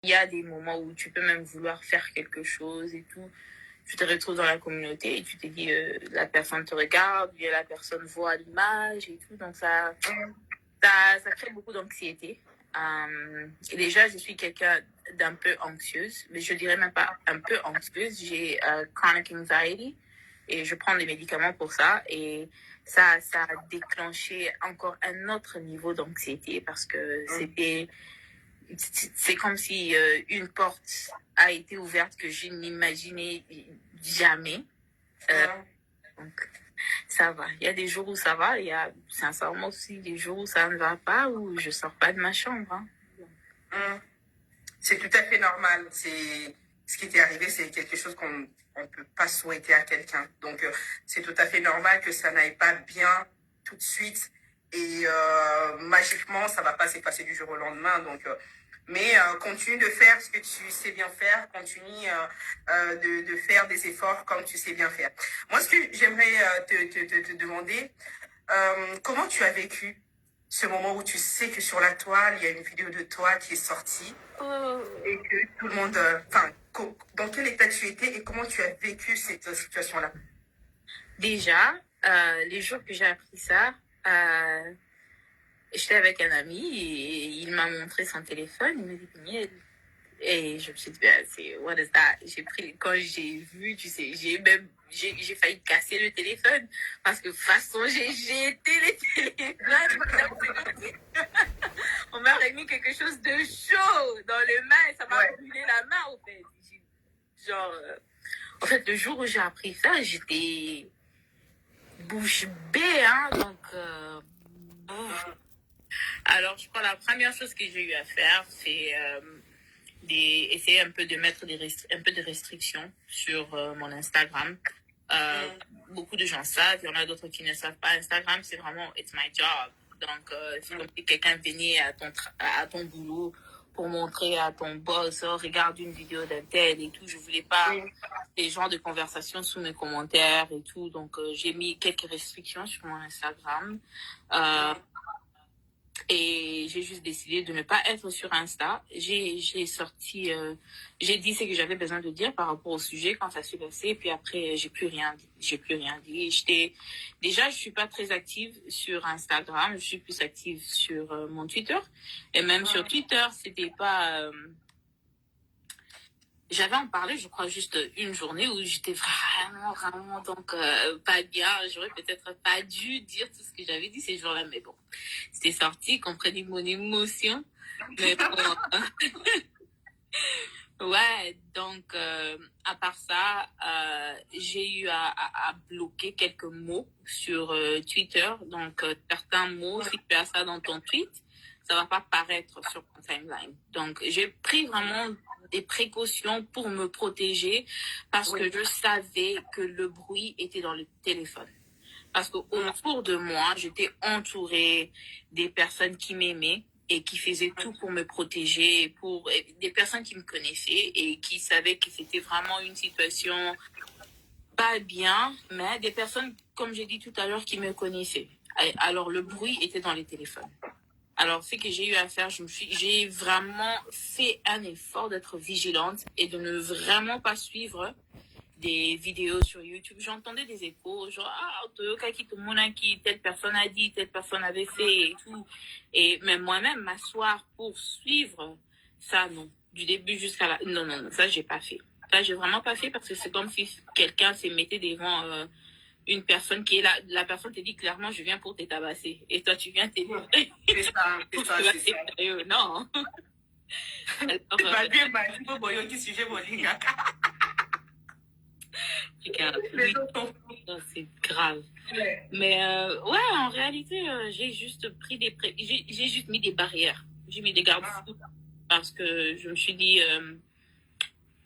il y a des moments où tu peux même vouloir faire quelque chose et tout. Tu te retrouves dans la communauté et tu te dis, la personne te regarde, bien la personne voit l'image et tout. Donc, ça crée beaucoup d'anxiété. Et déjà, je suis quelqu'un d'un peu anxieuse, mais je dirais même pas un peu anxieuse. J'ai chronic anxiety et je prends des médicaments pour ça. Et ça a déclenché encore un autre niveau d'anxiété parce que c'est comme si une porte a été ouverte que je n'imaginais jamais. Donc, ça va. Il y a des jours où ça va. Il y a sincèrement aussi des jours où ça ne va pas, où je sors pas de ma chambre. C'est tout à fait normal. C'est ce qui t'est arrivé, c'est quelque chose qu'on ne peut pas souhaiter à quelqu'un. Donc, c'est tout à fait normal que ça n'aille pas bien tout de suite. Et magiquement, ça va pas s'effacer du jour au lendemain. Donc, mais continue de faire ce que tu sais bien faire. Continue de faire des efforts comme tu sais bien faire. Moi, ce que j'aimerais te demander, comment tu as vécu ce moment où tu sais que sur la toile, il y a une vidéo de toi qui est sortie et que tout le monde... dans quel état tu étais et comment tu as vécu cette situation-là? Déjà, les jours que j'ai appris ça, j'étais avec un ami et il m'a montré son téléphone. Il m'a dit, Niel. Et je me suis dit, c'est what is that? Quand j'ai vu, tu sais, j'ai failli casser le téléphone parce que de toute façon, j'ai jeté le téléphone. On m'a remis quelque chose de chaud dans les mains et ça m'a brûlé la main, en fait. Genre, en fait, le jour où j'ai appris ça, j'étais bouche bée, hein, donc, alors, je crois que la première chose que j'ai eu à faire, c'est essayer un peu de mettre un peu de restrictions sur mon Instagram. Beaucoup de gens savent, il y en a d'autres qui ne savent pas. Instagram, c'est vraiment, it's my job. Donc, c'est comme si quelqu'un venait à ton boulot pour montrer à ton boss, oh, regarde une vidéo d'un tel et tout. Je voulais pas des genres de conversations sous mes commentaires et tout. Donc, j'ai mis quelques restrictions sur mon Instagram. Et j'ai juste décidé de ne pas être sur Insta. J'ai dit ce que j'avais besoin de dire par rapport au sujet quand ça s'est passé. Puis après, j'ai plus rien dit. Déjà, je suis pas très active sur Instagram. Je suis plus active sur mon Twitter. Et même sur Twitter, c'était pas, j'avais en parlé, je crois, juste une journée où j'étais vraiment, donc, pas bien. J'aurais peut-être pas dû dire tout ce que j'avais dit ces jours-là, mais bon, c'était sorti, comprenez mon émotion. Mais bon, ouais, donc, à part ça, j'ai eu à bloquer quelques mots sur Twitter. Donc, certains mots, si tu as ça dans ton tweet, ça va pas paraître sur ton timeline. Donc, j'ai pris vraiment des précautions pour me protéger parce que je savais que le bruit était dans le téléphone. Parce qu'autour de moi, j'étais entourée des personnes qui m'aimaient et qui faisaient tout pour me protéger, des personnes qui me connaissaient et qui savaient que c'était vraiment une situation pas bien, mais des personnes, comme j'ai dit tout à l'heure, qui me connaissaient. Alors, le bruit était dans les téléphones. Alors, ce que j'ai eu à faire, j'ai vraiment fait un effort d'être vigilante et de ne vraiment pas suivre des vidéos sur YouTube. J'entendais des échos, genre, qui telle personne a dit, telle personne avait fait et tout. Et même moi-même, m'asseoir pour suivre ça, non. Du début jusqu'à la... Non, ça, j'ai pas fait. Ça, j'ai vraiment pas fait parce que c'est comme si quelqu'un se mettait devant... une personne qui est là, la personne te dit clairement, je viens pour te tabasser. Et toi, tu viens te dire, C'est ça. non. C'est grave. Mais ouais, en réalité, j'ai juste j'ai juste mis des barrières. J'ai mis des garde-fous parce que je me suis dit,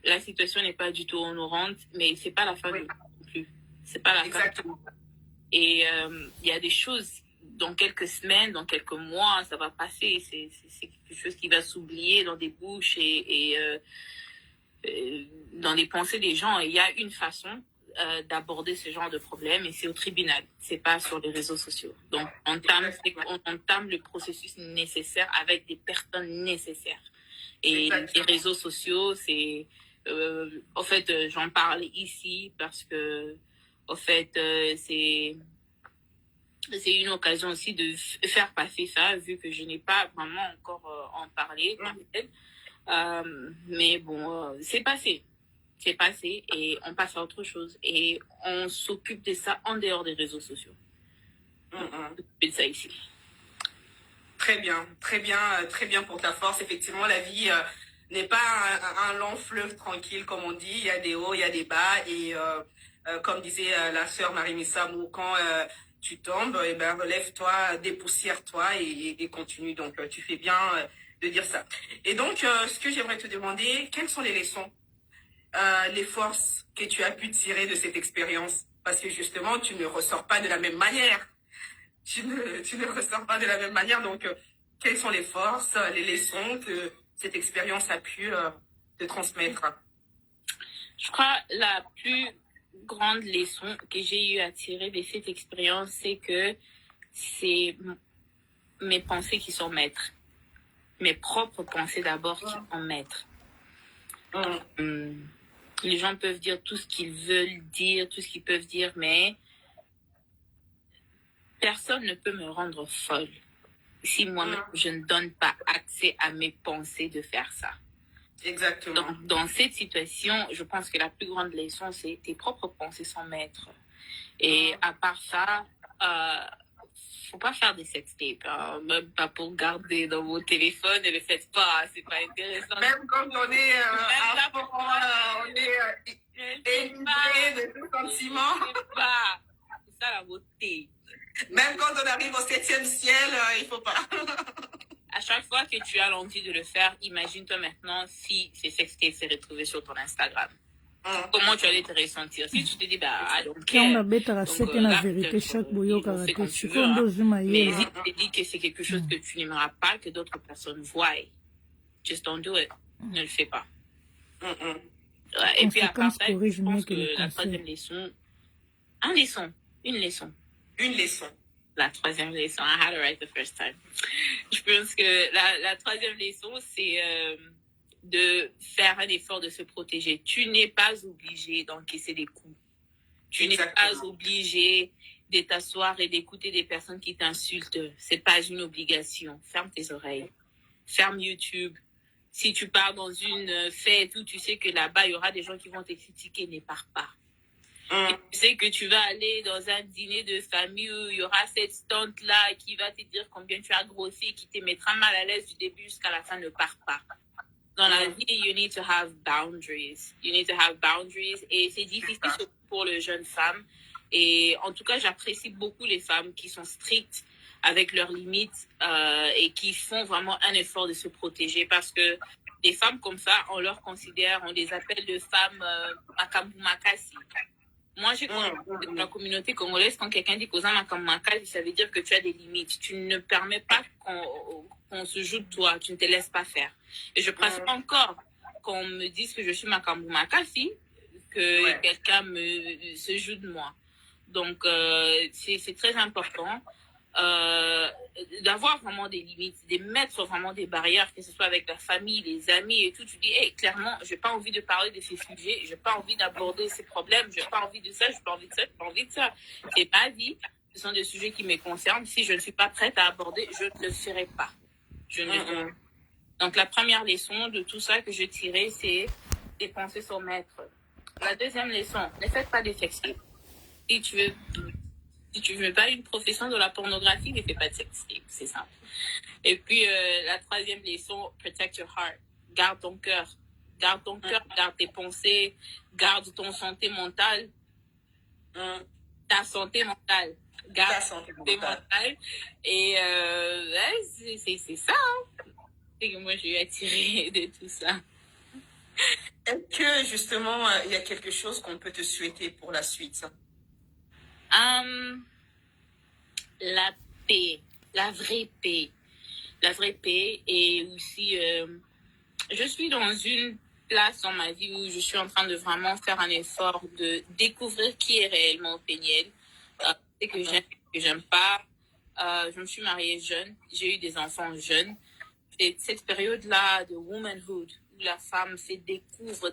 la situation n'est pas du tout honorante, mais c'est pas la fin du monde non plus. C'est pas la fin. Et il y a des choses, dans quelques semaines, dans quelques mois, ça va passer. C'est quelque chose qui va s'oublier dans des bouches et dans les pensées des gens. Et il y a une façon d'aborder ce genre de problème et c'est au tribunal. C'est pas sur les réseaux sociaux. Donc, on entame le processus nécessaire avec des personnes nécessaires. Et les Exactement. réseaux sociaux, c'est... en fait, j'en parle ici parce que, en fait, c'est une occasion aussi de faire passer ça, vu que je n'ai pas vraiment encore en parlé. Mais bon, c'est passé. C'est passé et on passe à autre chose. Et on s'occupe de ça en dehors des réseaux sociaux. On s'occupe de ça ici. Très bien, très bien pour ta force. Effectivement, la vie n'est pas un long fleuve tranquille, comme on dit. Il y a des hauts, il y a des bas. Et comme disait la sœur Marie-Missa Mou, quand tu tombes, eh ben, relève-toi, dépoussière-toi et continue. Donc, tu fais bien de dire ça. Et donc, ce que j'aimerais te demander, quelles sont les leçons, les forces que tu as pu tirer de cette expérience? Parce que justement, tu ne ressors pas de la même manière. Tu ne ressors pas de la même manière. Donc, quelles sont les forces, les leçons que cette expérience a pu te transmettre? Je crois la plus grande leçon que j'ai eu à tirer de cette expérience, c'est que c'est mes pensées qui sont maîtres. Mes propres pensées d'abord qui sont maîtres. Les gens peuvent dire tout ce qu'ils veulent dire, tout ce qu'ils peuvent dire, mais personne ne peut me rendre folle si moi-même je ne donne pas accès à mes pensées de faire ça. Exactement. Dans cette situation, je pense que la plus grande leçon, c'est tes propres pensées sont maîtres. Et à part ça, faut pas faire des sextapes, hein. Même pas pour garder dans vos téléphones, ne le faites pas, c'est pas intéressant. Même quand on est à fond, on est émigré de tout sentiment. C'est ça la beauté. Même quand on arrive au 7e ciel, il faut pas. À chaque fois que tu as l'envie de le faire, imagine-toi maintenant si ces sextapes s'est retrouvé sur ton Instagram. Comment tu allais te ressentir? Si tu te dis, bah, I don't care. Donc, vérité chaque mais si tu te dis que c'est quelque chose que tu n'aimeras pas que d'autres personnes voient, just don't do it. Ne le fais pas. Et puis à part ça, je pense que la troisième leçon, une leçon. La troisième leçon, I had it right the first time. Je pense que la troisième leçon, c'est de faire un effort de se protéger. Tu n'es pas obligé d'encaisser des coups. Tu n'es pas obligé de t'asseoir et d'écouter des personnes qui t'insultent. C'est pas une obligation. Ferme tes oreilles. Ferme YouTube. Si tu pars dans une fête où tu sais que là-bas, il y aura des gens qui vont te critiquer, ne pars pas. Et tu sais que tu vas aller dans un dîner de famille où il y aura cette tante-là qui va te dire combien tu as grossi, qui te mettra mal à l'aise du début jusqu'à la fin, ne pars pas. Dans la vie, you need to have boundaries. Et c'est difficile pour les jeunes femmes. Et en tout cas, j'apprécie beaucoup les femmes qui sont strictes avec leurs limites et qui font vraiment un effort de se protéger, parce que des femmes comme ça, on les appelle de femmes makambu makasi. Moi, j'ai compris dans la communauté congolaise, quand quelqu'un dit Koza makambu makasi, ça veut dire que tu as des limites. Tu ne permets pas qu'on se joue de toi, tu ne te laisses pas faire. Et je préfère encore qu'on me dise que je suis makambu makasi que quelqu'un se joue de moi. Donc, c'est très important d'avoir vraiment des limites, de mettre vraiment des barrières, que ce soit avec la famille, les amis et tout. Tu dis, hey, clairement, j'ai pas envie de parler de ces sujets, j'ai pas envie d'aborder ces problèmes, j'ai pas envie de ça, j'ai pas envie de ça, j'ai pas envie de ça. C'est ma vie, ce sont des sujets qui me concernent. Si je ne suis pas prête à aborder, je ne le ferai pas. Je ne le ferai pas. Donc, la première leçon de tout ça que je tirais, c'est des pensées sur maître. La deuxième leçon, ne faites pas des sextapes. Si tu veux pas une profession de la pornographie, ne fais pas de sextape, c'est simple. Et puis, la troisième leçon, protect your heart. Garde ton cœur. Garde ton cœur, garde tes pensées, garde ton santé mentale. Ta santé mentale. Garde ta santé mentale. Et c'est ça. Hein. C'est que moi, j'ai eu à tirer de tout ça. Est-ce que, justement, il y a quelque chose qu'on peut te souhaiter pour la suite? La paix, la vraie paix. La vraie paix. Et aussi, je suis dans une place dans ma vie où je suis en train de vraiment faire un effort de découvrir qui est réellement Péniel. C'est que j'aime pas. Je me suis mariée jeune, j'ai eu des enfants jeunes. c'est cette période-là de womanhood où la femme découvre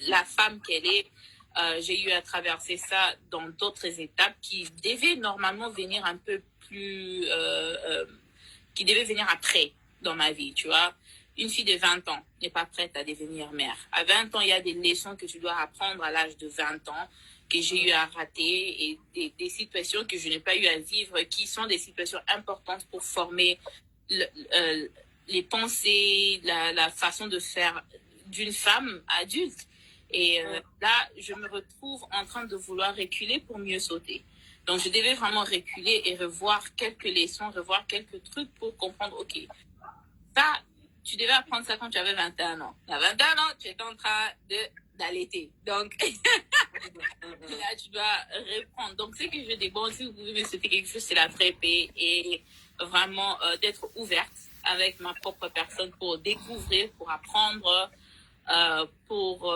la femme qu'elle est. J'ai eu à traverser ça dans d'autres étapes qui devaient normalement venir un peu plus, qui devaient venir après dans ma vie, tu vois. Une fille de 20 ans n'est pas prête à devenir mère. À 20 ans, il y a des leçons que tu dois apprendre à l'âge de 20 ans que j'ai eu à rater et des situations que je n'ai pas eu à vivre qui sont des situations importantes pour former les pensées, la façon de faire d'une femme adulte. Et là, je me retrouve en train de vouloir reculer pour mieux sauter. Donc, je devais vraiment reculer et revoir quelques leçons, revoir quelques trucs pour comprendre, OK, ça, tu devais apprendre ça quand tu avais 21 ans. À 21 ans, tu étais en train d'allaiter. Donc, là, tu dois reprendre. Donc, ce que je dis, bon, si vous pouvez me souhaiter quelque chose, c'est la vraie paix et vraiment d'être ouverte avec ma propre personne pour découvrir, pour apprendre, pour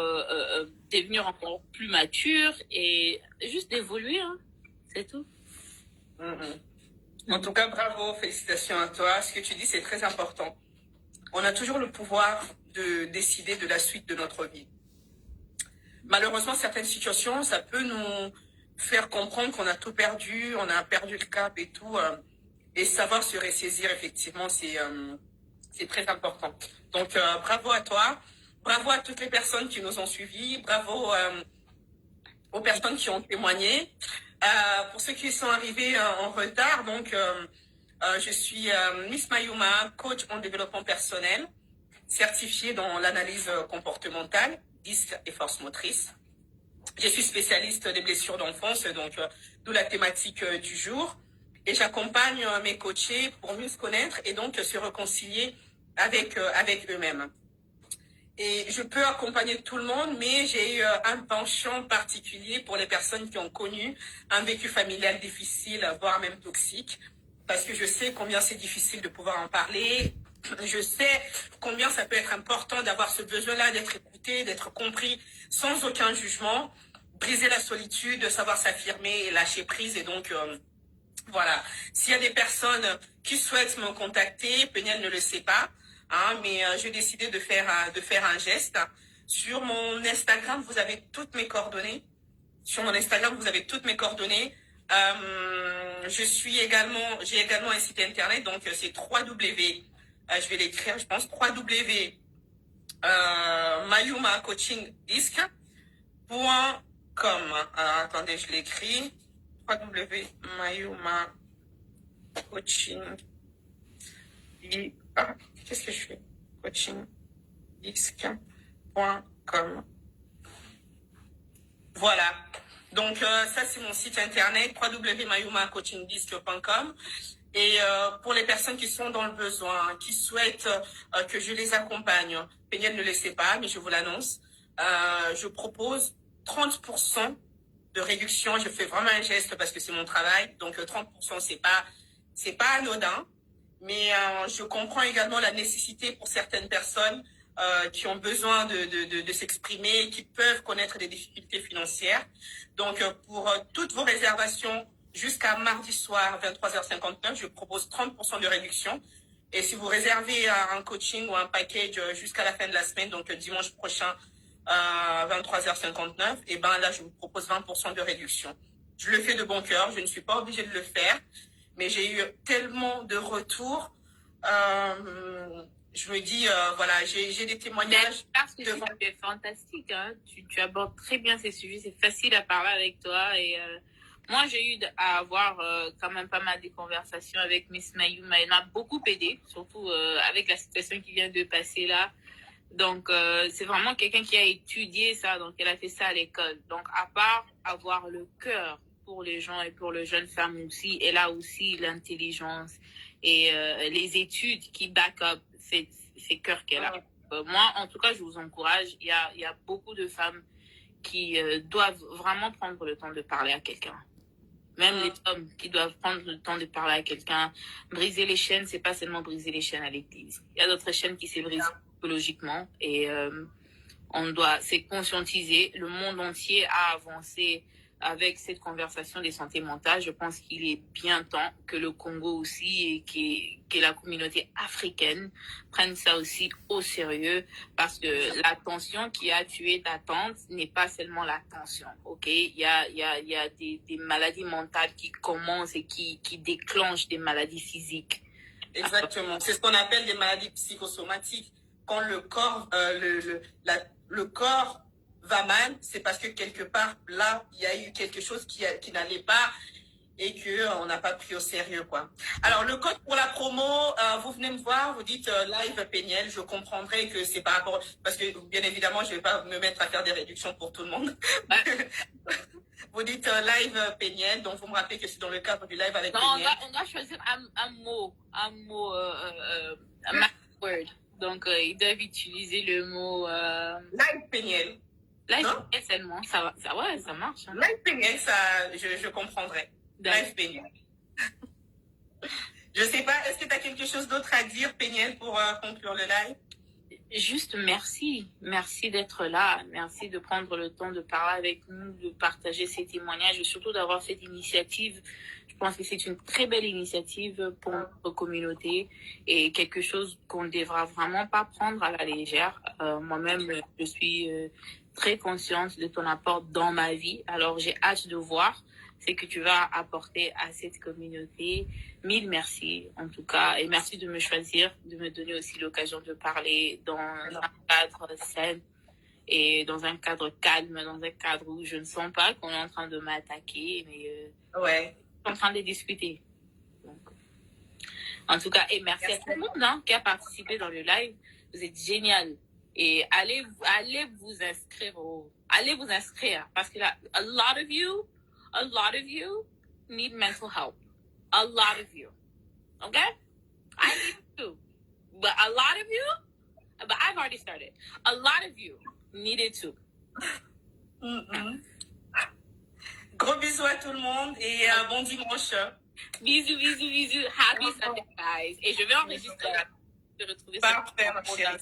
devenir encore plus mature et juste d'évoluer. Hein. C'est tout. En tout cas, bravo, félicitations à toi. Ce que tu dis, c'est très important. On a toujours le pouvoir de décider de la suite de notre vie. Malheureusement, certaines situations, ça peut nous faire comprendre qu'on a tout perdu, on a perdu le cap et tout. Et savoir se ressaisir, effectivement, c'est très important. Donc, bravo à toi. Bravo à toutes les personnes qui nous ont suivis. Bravo aux personnes qui ont témoigné. Pour ceux qui sont arrivés en retard, donc je suis Miss Mayuma, coach en développement personnel, certifiée dans l'analyse comportementale, disque et force motrice. Je suis spécialiste des blessures d'enfance, donc d'où la thématique du jour. Et j'accompagne mes coachés pour mieux se connaître et donc se réconcilier avec eux-mêmes. Et je peux accompagner tout le monde, mais j'ai eu un penchant particulier pour les personnes qui ont connu un vécu familial difficile, voire même toxique, parce que je sais combien c'est difficile de pouvoir en parler. Je sais combien ça peut être important d'avoir ce besoin-là d'être écouté, d'être compris, sans aucun jugement, briser la solitude, savoir s'affirmer et lâcher prise. Et donc, voilà. S'il y a des personnes qui souhaitent me contacter, Peniel ne le sait pas. Hein, mais j'ai décidé de faire un geste. Sur mon Instagram, vous avez toutes mes coordonnées. Sur mon Instagram, vous avez toutes mes coordonnées. J'ai également un site internet, donc c'est je vais l'écrire, je pense, mayumacoachingdisc.com. Attendez, je l'écris. www.mayumacoaching. Qu'est-ce que je fais? coachingdisc.com. Voilà. Donc, ça, c'est mon site internet, www.mayumacoachingdisc.com. Et pour les personnes qui sont dans le besoin, qui souhaitent que je les accompagne, Peniel ne le sait pas, mais je vous l'annonce, je propose 30% de réduction. Je fais vraiment un geste parce que c'est mon travail. Donc, 30%, c'est pas anodin. Mais je comprends également la nécessité pour certaines personnes qui ont besoin de s'exprimer, qui peuvent connaître des difficultés financières. Donc, pour toutes vos réservations jusqu'à mardi soir, 23h59, je propose 30% de réduction. Et si vous réservez un coaching ou un package jusqu'à la fin de la semaine, donc dimanche prochain, 23h59, et ben là, je vous propose 20% de réduction. Je le fais de bon cœur, je ne suis pas obligée de le faire. Mais j'ai eu tellement de retours. Je me dis, voilà, j'ai des témoignages. Parce que tu es fantastique. Hein. Tu abordes très bien ces sujets. C'est facile à parler avec toi. Et moi, j'ai eu à avoir quand même pas mal de conversations avec Miss Mayuma. Elle m'a beaucoup aidée, surtout avec la situation qui vient de passer là. Donc, c'est vraiment quelqu'un qui a étudié ça. Donc, elle a fait ça à l'école. Donc, à part avoir le cœur pour les gens et pour les jeunes femmes aussi, elle a aussi l'intelligence et les études qui back up ces cœurs qu'elle a. Moi, en tout cas, je vous encourage. Il y a beaucoup de femmes qui doivent vraiment prendre le temps de parler à quelqu'un. Même les hommes qui doivent prendre le temps de parler à quelqu'un. Briser les chaînes, c'est pas seulement briser les chaînes à l'église. Il y a d'autres chaînes qui se brisent psychologiquement et on doit se conscientiser. Le monde entier a avancé avec cette conversation des santé mentale, je pense qu'il est bien temps que le Congo aussi et que la communauté africaine prenne ça aussi au sérieux, parce que la tension qui a tué ta tante n'est pas seulement la tension, ok? Il y a des maladies mentales qui commencent et qui déclenchent des maladies physiques. Exactement. C'est ce qu'on appelle des maladies psychosomatiques. Quand le corps, le corps va mal, c'est parce que quelque part, là, il y a eu quelque chose qui n'allait pas et qu'on n'a pas pris au sérieux, quoi. Alors, le code pour la promo, vous venez me voir, vous dites live Péniel, je comprendrai que c'est par rapport... Parce que, bien évidemment, je ne vais pas me mettre à faire des réductions pour tout le monde. Vous dites live Péniel, donc vous me rappelez que c'est dans le cadre du live avec Péniel. On doit choisir un mot, un magic word. Donc, ils doivent utiliser le mot... Live Péniel. Live Péniel seulement, ouais, ça marche. Hein. Live Péniel, ça, je comprendrai. Live Péniel. Je sais pas, est-ce que tu as quelque chose d'autre à dire, Péniel, pour conclure le live? Juste merci. Merci d'être là. Merci de prendre le temps de parler avec nous, de partager ces témoignages et surtout d'avoir cette initiative. Je pense que c'est une très belle initiative pour notre communauté et quelque chose qu'on ne devra vraiment pas prendre à la légère. Moi-même, je suis très consciente de ton apport dans ma vie. Alors, j'ai hâte de voir ce que tu vas apporter à cette communauté. Mille merci, en tout cas. Et merci de me choisir, de me donner aussi l'occasion de parler dans un cadre sain et dans un cadre calme, dans un cadre où je ne sens pas qu'on est en train de m'attaquer, mais ouais. on est en train de discuter. Donc, en tout cas, et merci à tout le monde qui a participé dans le live. Vous êtes génial. Et allez vous inscrire allez vous inscrire parce que là, a lot of you need mental help. A lot of you. Okay? I need to. But a lot of you, but I've already started. A lot of you needed to. Gros bisous à tout le monde et bon dimanche. Bisous. Happy Sunday, guys. Et je vais enregistrer. Je vais retrouver Parfait, ma chérie.